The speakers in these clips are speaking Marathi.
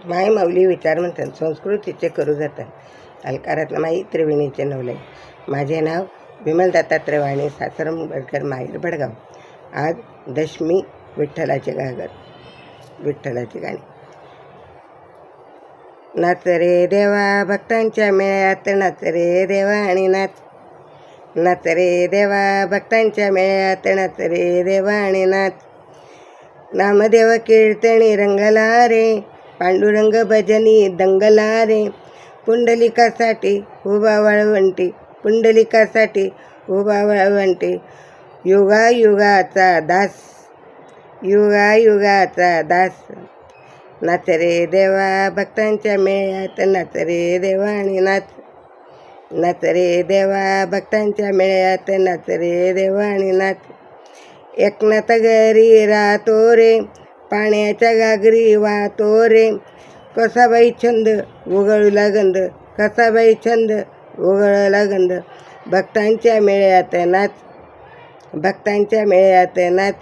माय माऊली विचार म्हणतात संस्कृतीचे करू जातात अलकारातला माई त्रिवेणीचे नवले. माझे नाव विमल दत्तात्रय वाणी, सासर मुंबईकर, माहेर भडगाव. आज दशमी, विठ्ठलाचे गाणे. नाच रे देवा भक्तांच्या मेळ्यात, नाच रे देवा आणि नाच. नाच रे देवा भक्तांच्या मेळ्यात, नाच रे देवा आणि नाच. नामदेव कीर्तनी रंगला रे, पांडुरंग भजनी दंगला रे. पुंडलिकासाठी उभा वाळवंटी, पुंडलिकासाठी उभा वाळवंटी. युगायुगाचा दास, युगायुगाचा दास. नाच रे देवा भक्तांच्या मेळ्यात, नाच रे देवा आणि नाच. नाच रे देवा भक्तांच्या मेळ्यात, नाच रे देवा आणि नाच. एकनाथ घरी राहतो रे, पाण्याच्या गागरी वाहतो रे. कसाबाई छंद उगळला गंध, कसाबाई छंद उगळला गंध. भक्तांच्या मेळ्यात नाच, भक्तांच्या मेळ्यात नाच.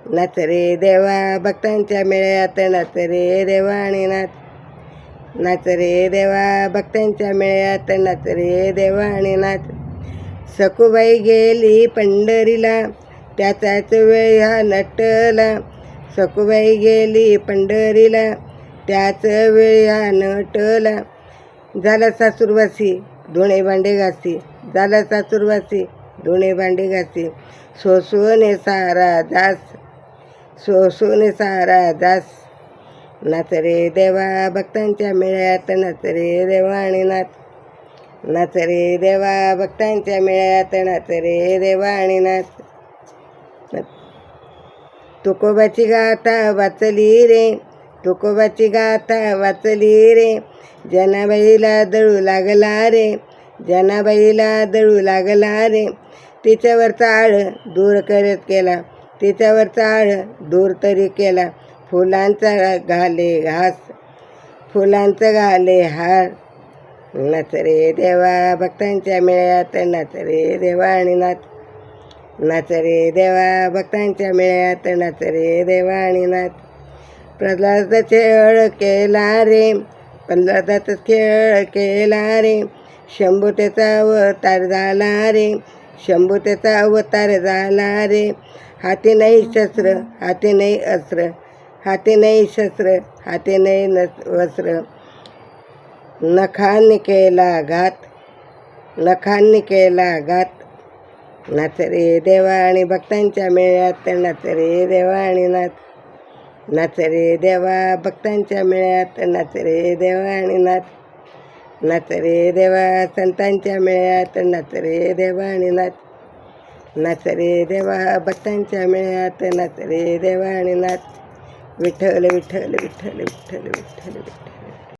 नाच रे देवा भक्तांच्या मेळ्यात, नाच रे देवा आणि नाच. नाच रे देवा भक्तांच्या मेळ्यात, नाच रे देवा आणि नाच. सखूबाई गेली पंढरीला, त्याचाच वेळ ह्या नटला. सखूबाई गेली पंढरीला, त्याच वेळ ह्या नटला. झाला सासूरवासी धुणे भांडे घासी, झाला सासूरवासी धुणे भांडे घासी. सोसूने सारा दास, सोसूने सारा दास. नाच रे देवा भक्तांच्या मेळ्यात, नाच रे देवा आणि नाच. नाच रे देवा भक्तांच्या मेळ्यात, नाच रे देवा आणि नाच. तुकोबाची गाथा वाचली रे, तुकोबाची गाथा वाचली रे. जनाबाईला दळू लागला रे, जनाबाईला दळू लागला रे. तिच्यावरचा आळ दूर करत केला, तिच्यावरचा आळ दूर तरी केला. फुलांचा घाले घास, फुलांचा घाले हार. नाच रे देवा भक्तांच्या मेळ्यात, नाच रे देवा आणि नाच. नाच रे देवा भक्तांच्या मेळ्यात, नाच रे देवा आणि नाच. प्रल्हादाचा खेळ केला रे, प्रल्हादाचा खेळ केला रे. शंभू त्याचा अवतार झाला रे, शंभू त्याचा अवतार झाला रे. हाती नाही शस्त्र, हाती नाही अस्त्र, हाती नाही शस्त्र, हाती नाही वस्त्र. नखांनी केला घात, नखांनी केला घात. नाच रे देवा आणि भक्तांच्या मेळ्यात, नाच रे देवा आणि नाच. नाच रे देवा भक्तांच्या मेळ्यात, नाच रे देवा आणि नाच. नाच रे देवा संतांच्या मेळ्यात, नाच रे देवा आणि नाच. नाच रे देवा भक्तांच्या मेळ्यात, नाच रे देवा आणि नाच. विठ्ठल विठ्ठल विठ्ठल विठ्ठल विठ्ठल विठ्ठल.